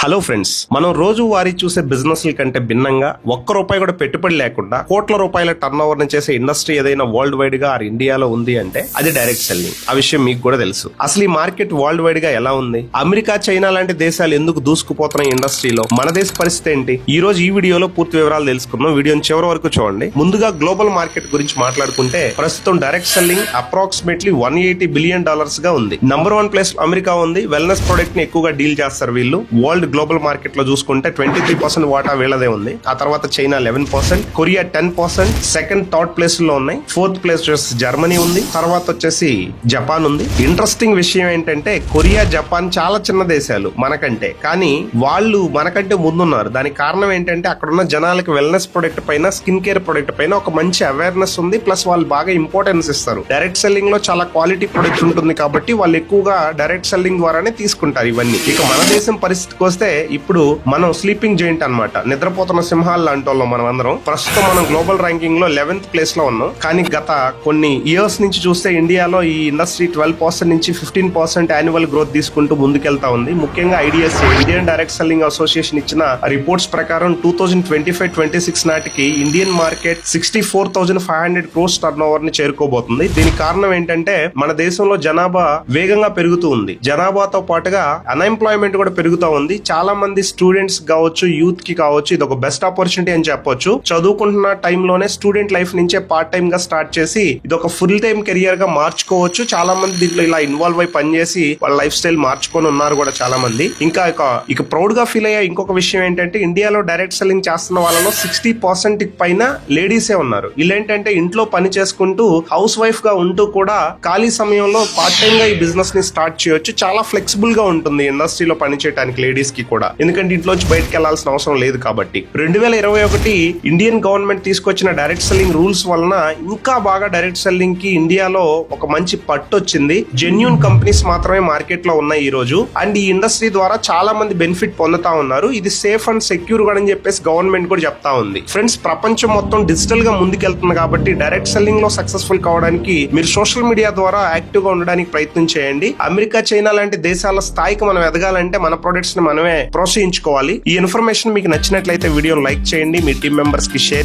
Hello friends, మనం రోజు వారి చూసే బిజినెస్ కంటే భిన్నంగా ₹1 కూడా పెట్టుబడి లేకుండా కోట్ల రూపాయల టర్న్ ఓవర్ ని చేసే ఇండస్ట్రీ ఏదైనా వరల్డ్ వైడ్ గా ఇండియాలో ఉంది అంటే అది డైరెక్ట్ సెల్లింగ్. ఆ విషయం మీకు కూడా తెలుసు. అసలు ఈ మార్కెట్ వరల్డ్ వైడ్ గా ఎలా ఉంది, అమెరికా, చైనా లాంటి దేశాలు ఎందుకు దూసుకుపోతున్న ఇండస్ట్రీలో మన దేశ పరిస్థితి ఏంటి, ఈ రోజు ఈ వీడియోలో పూర్తి వివరాలు తెలుసుకుందాం. వీడియోని చివరి వరకు చూడండి. ముందుగా గ్లోబల్ మార్కెట్ గురించి మాట్లాడుకుంటే ప్రస్తుతం డైరెక్ట్ సెల్లింగ్ అప్రాక్సిమేట్లీ $180 బిలియన్ గా ఉంది. నంబర్ 1 ప్లేస్ అమెరికా ఉంది. వెల్నెస్ ప్రొడక్ట్ ని ఎక్కువగా డీల్ చేస్తారు వీళ్ళు. వరల్డ్ గ్లోబల్ మార్కెట్ లో చూసుకుంటే 23% వాటా వీళ్ళదే ఉంది. ఆ తర్వాత China 11%, Korea 10%, second third place లో ఉన్నాయి. ఫోర్త్ ప్లేస్ జర్మనీ ఉంది. తర్వాత వచ్చేసి జపాన్ ఉంది. ఇంట్రెస్టింగ్ విషయం ఏంటంటే కొరియా, జపాన్ చాలా చిన్న దేశాలు మనకంటే, కానీ వాళ్ళు మనకంటే ముందున్నారు. దానికి కారణం ఏంటంటే అక్కడ ఉన్న జనాలకి వెల్నెస్ ప్రొడక్ట్ పైన, స్కిన్ కేర్ ప్రొడక్ట్ పైన ఒక మంచి అవేర్నెస్ ఉంది. ప్లస్ వాళ్ళు బాగా ఇంపార్టెన్స్ ఇస్తారు. డైరెక్ట్ సెల్లింగ్ లో చాలా క్వాలిటీ ప్రొడక్ట్ ఉంటుంది కాబట్టి వాళ్ళు ఎక్కువగా డైరెక్ట్ సెల్లింగ్ ద్వారానే తీసుకుంటారు ఇవన్నీ. ఇక మన దేశం పరిస్థితికి వస్తే ఇప్పుడు మనం స్లీపింగ్ జైంట్ అన్నమాట, నిద్రపోతున్న సింహాలు లాంటి వాళ్ళం మనం అందరం. ప్రస్తుతం మనం గ్లోబల్ ర్యాంకింగ్ లో 11th ప్లేస్ లో ఉన్నాం. కానీ గత కొన్ని ఇయర్స్ నుంచి చూస్తే ఇండియాలో ఈ ఇండస్ట్రీ 12% నుంచి 15% యాన్యువల్ గ్రోత్ తీసుకుంటూ ముందుకెళ్తా ఉంది. ముఖ్యంగా IDSA, Indian direct selling association ఇచ్చిన రిపోర్ట్స్ ప్రకారం 2025-26 నాటికి Indian market 64,500 crores turn over ని చేరుకోబోతుంది. దీనికి కారణం ఏంటంటే మన దేశంలో జనాభా వేగంగా పెరుగుతూ ఉంది. జనాభాతో పాటుగా అన్ఎంప్లాయ్మెంట్ కూడా పెరుగుతూ ఉంది. చాలా మంది స్టూడెంట్స్ కావచ్చు, యూత్ కి కావచ్చు, ఇది ఒక బెస్ట్ ఆపర్చునిటీ అని చెప్పొచ్చు. చదువుకుంటున్న టైంలోనే స్టూడెంట్ లైఫ్ నుంచే పార్ట్ టైం గా స్టార్ట్ చేసి ఇది ఒక ఫుల్ టైం కెరియర్ గా మార్చుకోవచ్చు. చాలా మంది దీంట్లో ఇలా ఇన్వాల్వ్ అయి పనిచేసి వాళ్ళ లైఫ్ స్టైల్ మార్చుకొని ఉన్నారు కూడా చాలా మంది. ఇక ప్రౌడ్ గా ఫీల్ అయ్యే ఇంకొక విషయం ఏంటంటే ఇండియాలో డైరెక్ట్ సెల్లింగ్ చేస్తున్న వాళ్ళలో 60% పైన లేడీసే ఉన్నారు. వీళ్ళేంటంటే ఇంట్లో పని చేసుకుంటూ హౌస్ వైఫ్ గా ఉంటూ కూడా ఖాళీ సమయంలో పార్ట్ టైం గా ఈ బిజినెస్ ని స్టార్ట్ చేయొచ్చు. చాలా ఫ్లెక్సిబుల్ గా ఉంటుంది ఇండస్ట్రీలో పని చేయడానికి లేడీస్ కి కూడా, ఎందుకంటే ఇంట్లోంచి బయటకు వెళ్లాల్సిన అవసరం లేదు కాబట్టి. 2021 ఇండియన్ గవర్నమెంట్ తీసుకొచ్చిన డైరెక్ట్ సెల్లింగ్ రూల్స్ వలన ఇంకా బాగా డైరెక్ట్ సెల్లింగ్ కి ఇండియాలో ఒక మంచి పట్టు వచ్చింది. జెన్యూన్ కంపెనీస్ మాత్రమే మార్కెట్ లో ఉన్నాయి ఈ రోజు. అండ్ ఈ ఇండస్ట్రీ ద్వారా చాలా మంది బెనిఫిట్ పొందుతా ఉన్నారు. ఇది సేఫ్ అండ్ సెక్యూర్ గా అని చెప్పేసి గవర్నమెంట్ కూడా చెప్తా ఉంది. ఫ్రెండ్స్, ప్రపంచం మొత్తం డిజిటల్ గా ముందుకెళ్తుంది కాబట్టి డైరెక్ట్ సెల్లింగ్ లో సక్సెస్ఫుల్ కావడానికి మీరు సోషల్ మీడియా ద్వారా యాక్టివ్ గా ఉండడానికి ప్రయత్నం చేయండి. అమెరికా, చైనా లాంటి దేశాల స్థాయికి మనం ఎదగాలంటే మన ప్రొడక్ట్స్ ని మనమే ప్రోత్సహించుకోవాలి. ఈ ఇన్ఫర్మేషన్ మీకు నచ్చినట్లయితే వీడియో లైక్ చేయండి, మీ టీం మెంబర్స్ కి షేర్